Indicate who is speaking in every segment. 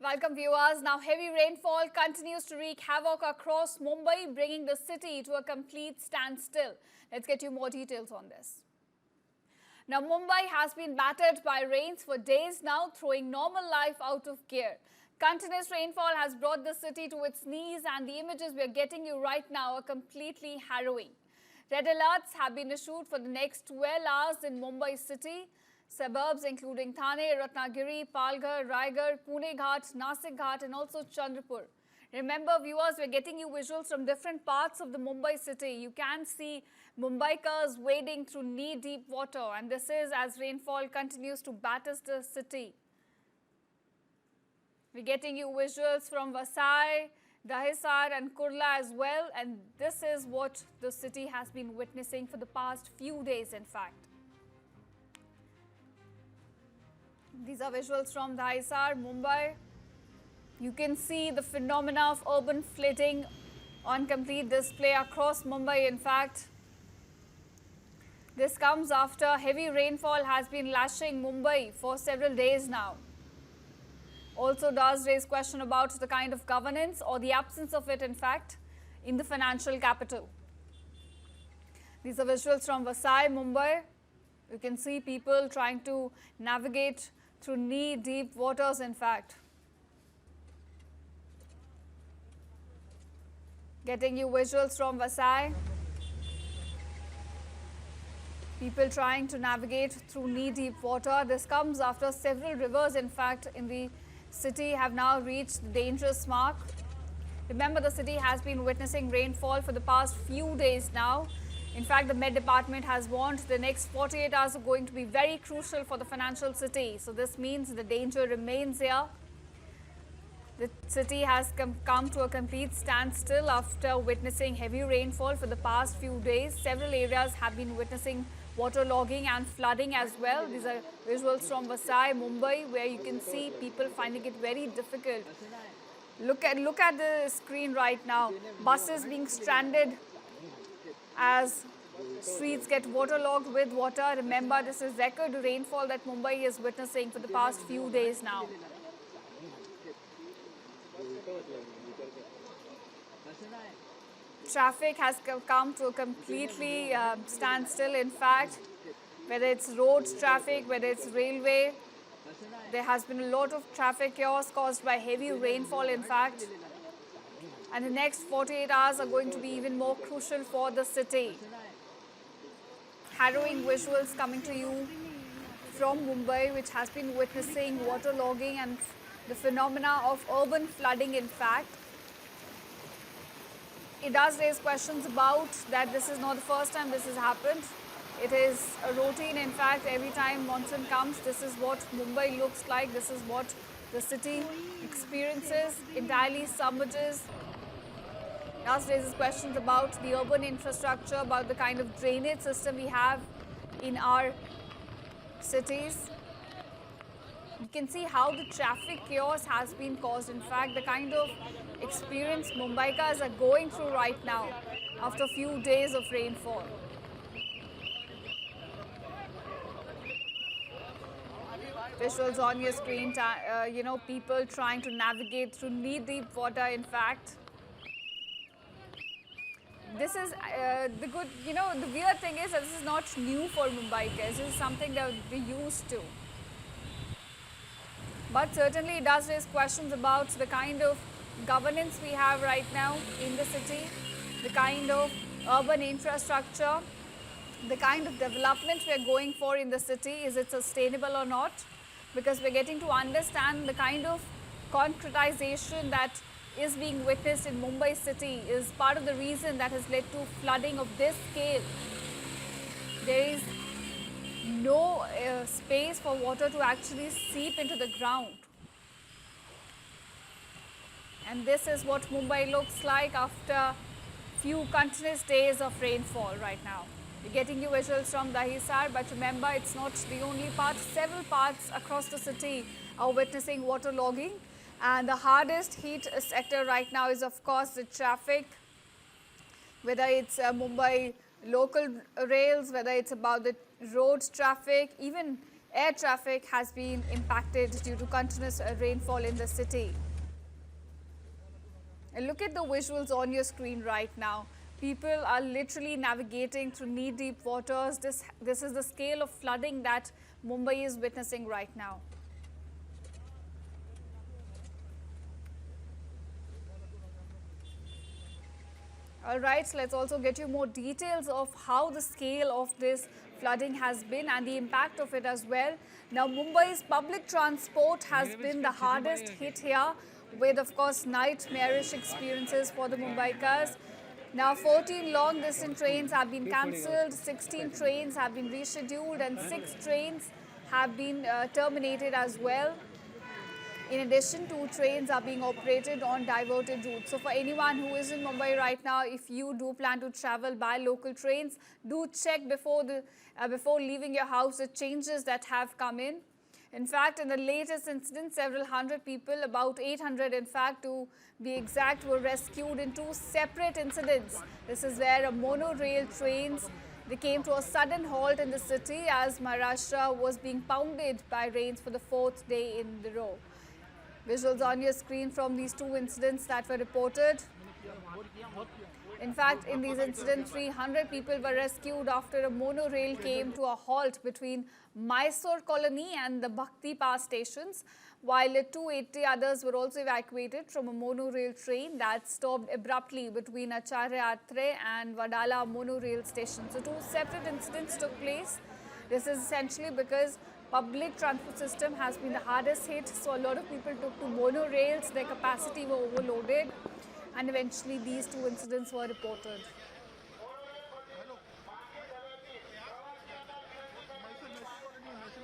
Speaker 1: Welcome viewers. Now heavy rainfall continues to wreak havoc across Mumbai, bringing the city to a complete standstill. Let's get you more details on this. Now Mumbai has been battered by rains for days now, throwing normal life out of gear. Continuous rainfall has brought the city to its knees, and the images we are getting you right now are completely harrowing. Red alerts have been issued for the next 12 hours in Mumbai city. Suburbs including Thane, Ratnagiri, Palghar, Raigad, Pune Ghat, Nasik Ghat and also Chandrapur. Remember viewers, we're getting you visuals from different parts of the Mumbai city. You can see Mumbaikars wading through knee-deep water, and this is as rainfall continues to batter the city. We're getting you visuals from Vasai, Dahisar and Kurla as well, and this is what the city has been witnessing for the past few days in fact. These are visuals from Dahisar, Mumbai. You can see the phenomena of urban flooding on complete display across Mumbai in fact. This comes after heavy rainfall has been lashing Mumbai for several days now. Also does raise question about the kind of governance or the absence of it in fact in the financial capital. These are visuals from Vasai, Mumbai. You can see people trying to navigate through knee-deep waters in fact. Getting you visuals from Vasai. People trying to navigate through knee-deep water. This comes after several rivers in fact in the city have now reached the dangerous mark. Remember, the city has been witnessing rainfall for the past few days now. In fact, the Met Department has warned the next 48 hours are going to be very crucial for the financial city. So this means the danger remains here. The city has come to a complete standstill after witnessing heavy rainfall for the past few days. Several areas have been witnessing waterlogging and flooding as well. These are visuals from Vasai, Mumbai, where you can see people finding it very difficult. Look at the screen right now. Buses being stranded as streets get waterlogged with water. Remember, this is record rainfall that Mumbai is witnessing for the past few days now. Traffic has come to a completely standstill in fact, whether it's roads traffic, whether it's railway. There has been a lot of traffic chaos caused by heavy rainfall in fact. And the next 48 hours are going to be even more crucial for the city. Harrowing visuals coming to you from Mumbai, which has been witnessing waterlogging and the phenomena of urban flooding in fact. It does raise questions about that this is not the first time this has happened. It is a routine in fact. Every time monsoon comes, this is what Mumbai looks like. This is what the city experiences, entirely submerges. Does raises questions about the urban infrastructure, about the kind of drainage system we have in our cities. You can see how the traffic chaos has been caused. In fact, the kind of experience Mumbaikas are going through right now after a few days of rainfall. Visuals on your screen, people trying to navigate through knee-deep water in fact. This is the good, the weird thing is that this is not new for Mumbaikars. This is something that we're used to. But certainly it does raise questions about the kind of governance we have right now in the city, the kind of urban infrastructure, the kind of development we are going for in the city. Is it sustainable or not? Because we're getting to understand the kind of concretization that is being witnessed in Mumbai city is part of the reason that has led to flooding of this scale. There is no space for water to actually seep into the ground. And this is what Mumbai looks like after few continuous days of rainfall right now. We're getting you visuals from Dahisar, but remember, it's not the only part. Several parts across the city are witnessing waterlogging. And the hardest hit sector right now is, of course, the traffic, whether it's Mumbai local rails, whether it's about the roads traffic, even Air traffic has been impacted due to continuous rainfall in the city. And look at the visuals on your screen right now. People are literally navigating through knee-deep waters. This is the scale of flooding that Mumbai is witnessing right now. All right, so let's also get you more details of how the scale of this flooding has been and the impact of it as well. Now, Mumbai's public transport has been the hardest hit here, with, of course, nightmarish experiences for the Mumbaikars. Now, 14 long-distance trains have been cancelled, 16 trains have been rescheduled, and 6 trains have been terminated as well. In addition, 2 trains are being operated on diverted routes. So for anyone who is in Mumbai right now, if you do plan to travel by local trains, do check before leaving your house the changes that have come in. In fact, in the latest incident, several hundred people, about 800 in fact to be exact, were rescued in 2 separate incidents. This is where a monorail trains, they came to a sudden halt in the city as Maharashtra was being pounded by rains for the 4th day in the row. Visuals on your screen from these 2 incidents that were reported. In fact, in these incidents, 300 people were rescued after a monorail came to a halt between Mysore Colony and the Bhakti Pass stations, while 280 others were also evacuated from a monorail train that stopped abruptly between Acharya Atre and Wadala monorail station. So 2 separate incidents took place. This is essentially because public transport system has been the hardest hit, so a lot of people took to monorails, their capacity were overloaded, and eventually these 2 incidents were reported.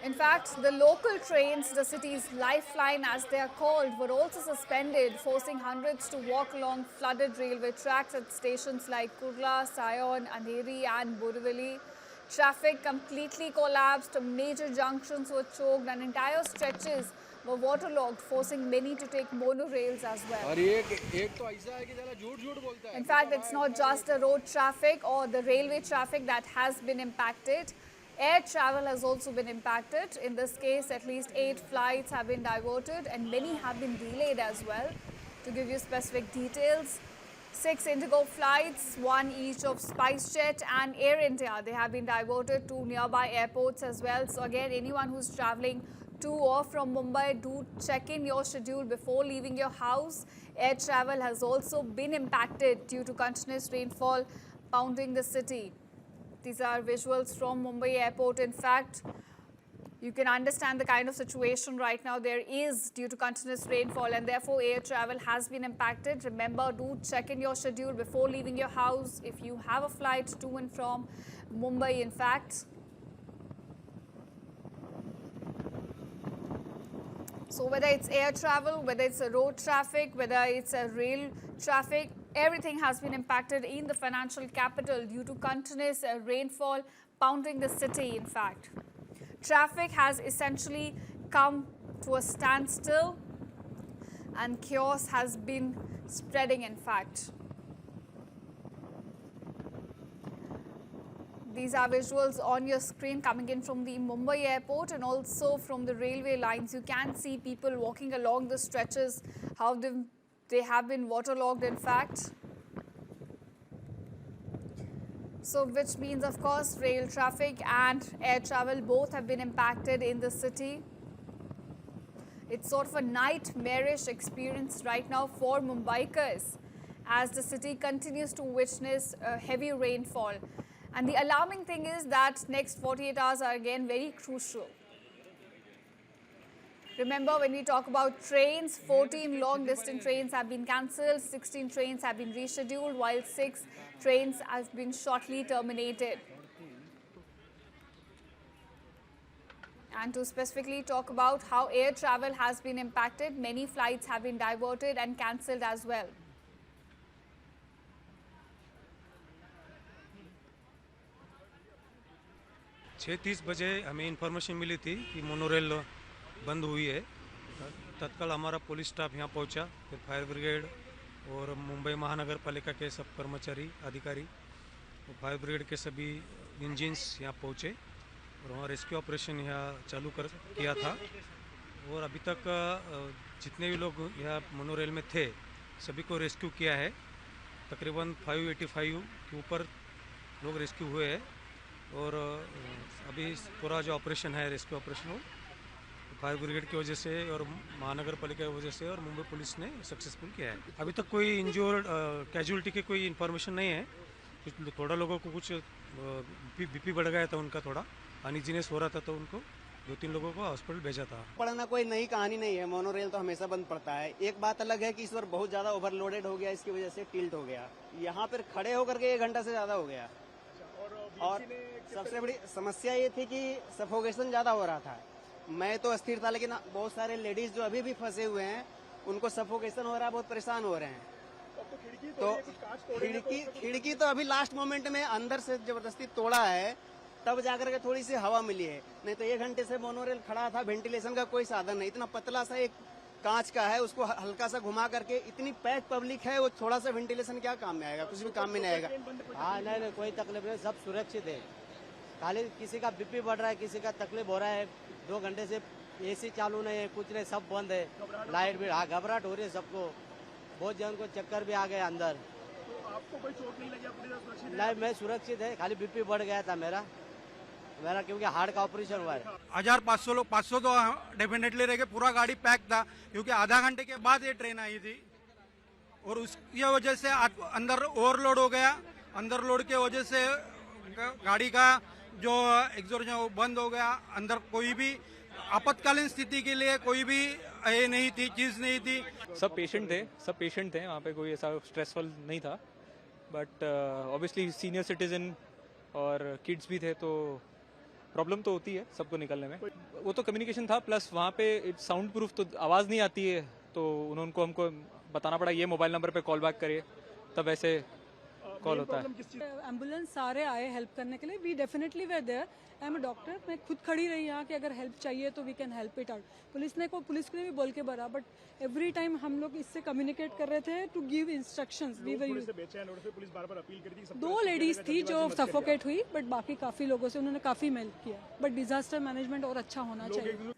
Speaker 1: In fact, the local trains, the city's lifeline as they are called, were also suspended, forcing hundreds to walk along flooded railway tracks at stations like Kurla, Sion, Andheri and Borivali. Traffic completely collapsed, major junctions were choked and entire stretches were waterlogged, forcing many to take monorails as well. In fact, it's not just the road traffic or the railway traffic that has been impacted. Air travel has also been impacted. In this case, at least 8 flights have been diverted and many have been delayed as well. To give you specific details, 6 Indigo flights, 1 each of SpiceJet and Air India, they have been diverted to nearby airports as well. So again, anyone who's traveling to or from Mumbai, do check in your schedule before leaving your house. Air travel has also been impacted due to continuous rainfall pounding the city. These are visuals from Mumbai airport. In fact, you can understand the kind of situation right now there is due to continuous rainfall, and therefore air travel has been impacted. Remember, do check in your schedule before leaving your house if you have a flight to and from Mumbai, in fact. So whether it's air travel, whether it's a road traffic, whether it's a rail traffic, everything has been impacted in the financial capital due to continuous rainfall pounding the city, in fact. Traffic has essentially come to a standstill and chaos has been spreading, in fact. These are visuals on your screen coming in from the Mumbai airport and also from the railway lines. You can see people walking along the stretches, how they have been waterlogged, in fact. So which means, of course, rail traffic and air travel both have been impacted in the city. It's sort of a nightmarish experience right now for Mumbaikars as the city continues to witness heavy rainfall. And the alarming thing is that next 48 hours are again very crucial. Remember, when we talk about trains, 14 long-distance trains have been cancelled, 16 trains have been rescheduled, while 6 trains have been shortly terminated. And to specifically talk about how air travel has been impacted, many flights have been diverted and cancelled as well.
Speaker 2: छः 30 बजे हमें information मिली थी कि monorail बंद हुई है। तत्काल हमारा पुलिस स्टाफ यहाँ पहुँचा, फिर फायर ब्रिगेड और मुंबई महानगर पालिका के सब कर्मचारी अधिकारी, फायर ब्रिगेड के सभी इंजिन्स यहाँ पहुँचे और वहाँ रेस्क्यू ऑपरेशन यहाँ चालू कर किया था। और अभी तक जितने भी लोग यहाँ मोनोरेल में थे सभी को रेस्क्यू किया है। तकरीबन 585 के ऊपर लोग रेस्क्यू हुए हैं। और अभी पूरा जो ऑपरेशन है रेस्क्यू ऑपरेशन वो फायर ब्रिगेड की वजह से और महानगर पालिका की वजह से और मुंबई पुलिस ने सक्सेसफुल किया है। अभी तक कोई इंजोर्ड कैजुअलिटी की कोई इन्फॉर्मेशन नहीं है। थोड़ा लोगों को कुछ बीपी बढ़ गया था, उनका थोड़ा अनइजीनेस हो रहा था, तो उनको 2-3 लोगों को हॉस्पिटल भेजा था।
Speaker 3: पड़ना कोई नई कहानी नहीं है, मोनोरेल तो हमेशा बंद पड़ता है। एक बात अलग है कि इस बार बहुत ज्यादा ओवरलोडेड हो गया, इसकी वजह से टिल्ट हो गया। यहाँ पर खड़े होकर के 1 घंटा से ज्यादा हो गया। और सबसे बड़ी समस्या ये थी कि सफोकेशन ज्यादा हो रहा था। मैं तो अस्थिर था, लेकिन बहुत सारे लेडीज जो अभी भी फंसे हुए हैं उनको सफोकेशन हो रहा है, बहुत परेशान हो रहे हैं। तो खिड़की तो अभी लास्ट मोमेंट में अंदर से जबरदस्ती तोड़ा है, तब जाकर के थोड़ी सी हवा मिली है। नहीं तो 1 घंटे से मोनोरेल खड़ा था, वेंटिलेशन का कोई साधन नहीं। इतना पतला सा एक कांच का है, उसको हल्का सा घुमा करके, इतनी पैक पब्लिक है, वो थोड़ा सा वेंटिलेशन क्या काम में आएगा? कुछ भी काम में नहीं आएगा।
Speaker 4: हाँ नहीं कोई तकलीफ नहीं, सब सुरक्षित है। खाली किसी का बीपी बढ़ रहा है, किसी का तकलीफ हो रहा है। 2 घंटे से एसी चालू नहीं है, कुछ नहीं, सब बंद है। लाइट भी, हाँ घबराहट हो रही है सबको। बहुत जन को चक्कर भी आ गए अंदर।
Speaker 5: तो आपको कोई चोट नहीं लगी? आप पूरी तरह सुरक्षित हैं?
Speaker 4: नहीं मैं सुरक्षित है, खाली बीपी बढ़ गया था मेरा क्योंकि हार्ट का ऑपरेशन हुआ है।
Speaker 6: 1500 लोग, 500 तो डेफिनेटली रह गए। पूरा गाड़ी पैक था क्योंकि आधा घंटे के बाद ये ट्रेन आई थी और उसकी वजह से अंदर ओवरलोड हो गया। अंदर लोड के वजह से गाड़ी का जो एग्जॉस्ट है वो बंद हो गया। अंदर कोई भी आपातकालीन स्थिति के लिए कोई भी ये नहीं थी, चीज नहीं थी।
Speaker 7: सब पेशेंट थे वहाँ पे, कोई ऐसा स्ट्रेसफुल नहीं था। बट ऑब्वियसली सीनियर सिटीजन और किड्स भी थे, तो प्रॉब्लम तो होती है सबको निकलने में। वो तो कम्युनिकेशन था, प्लस वहाँ पे साउंड प्रूफ तो आवाज़ नहीं आती है, तो उनको हमको बताना पड़ा ये मोबाइल नंबर पे कॉल बैक करिए, तब ऐसे कॉल होता है।
Speaker 8: एम्बुलेंस सारे आए हेल्प करने के लिए। We definitely were there. I am a doctor, मैं खुद खड़ी रही यहाँ कि अगर हेल्प चाहिए तो we can help it out. Police ने भी बोल के भरा, बट एवरी टाइम हम लोग इससे कम्युनिकेट कर रहे थे to give instructions. We were use
Speaker 5: बेचैन और पुलिस बार-बार अपील करती है।
Speaker 8: 2 लेडीज थी जो सफोकेट हुई, बट बाकी काफी लोगों से उन्होंने काफी हेल्प किया। बट डिजास्टर मैनेजमेंट और अच्छा होना चाहिए।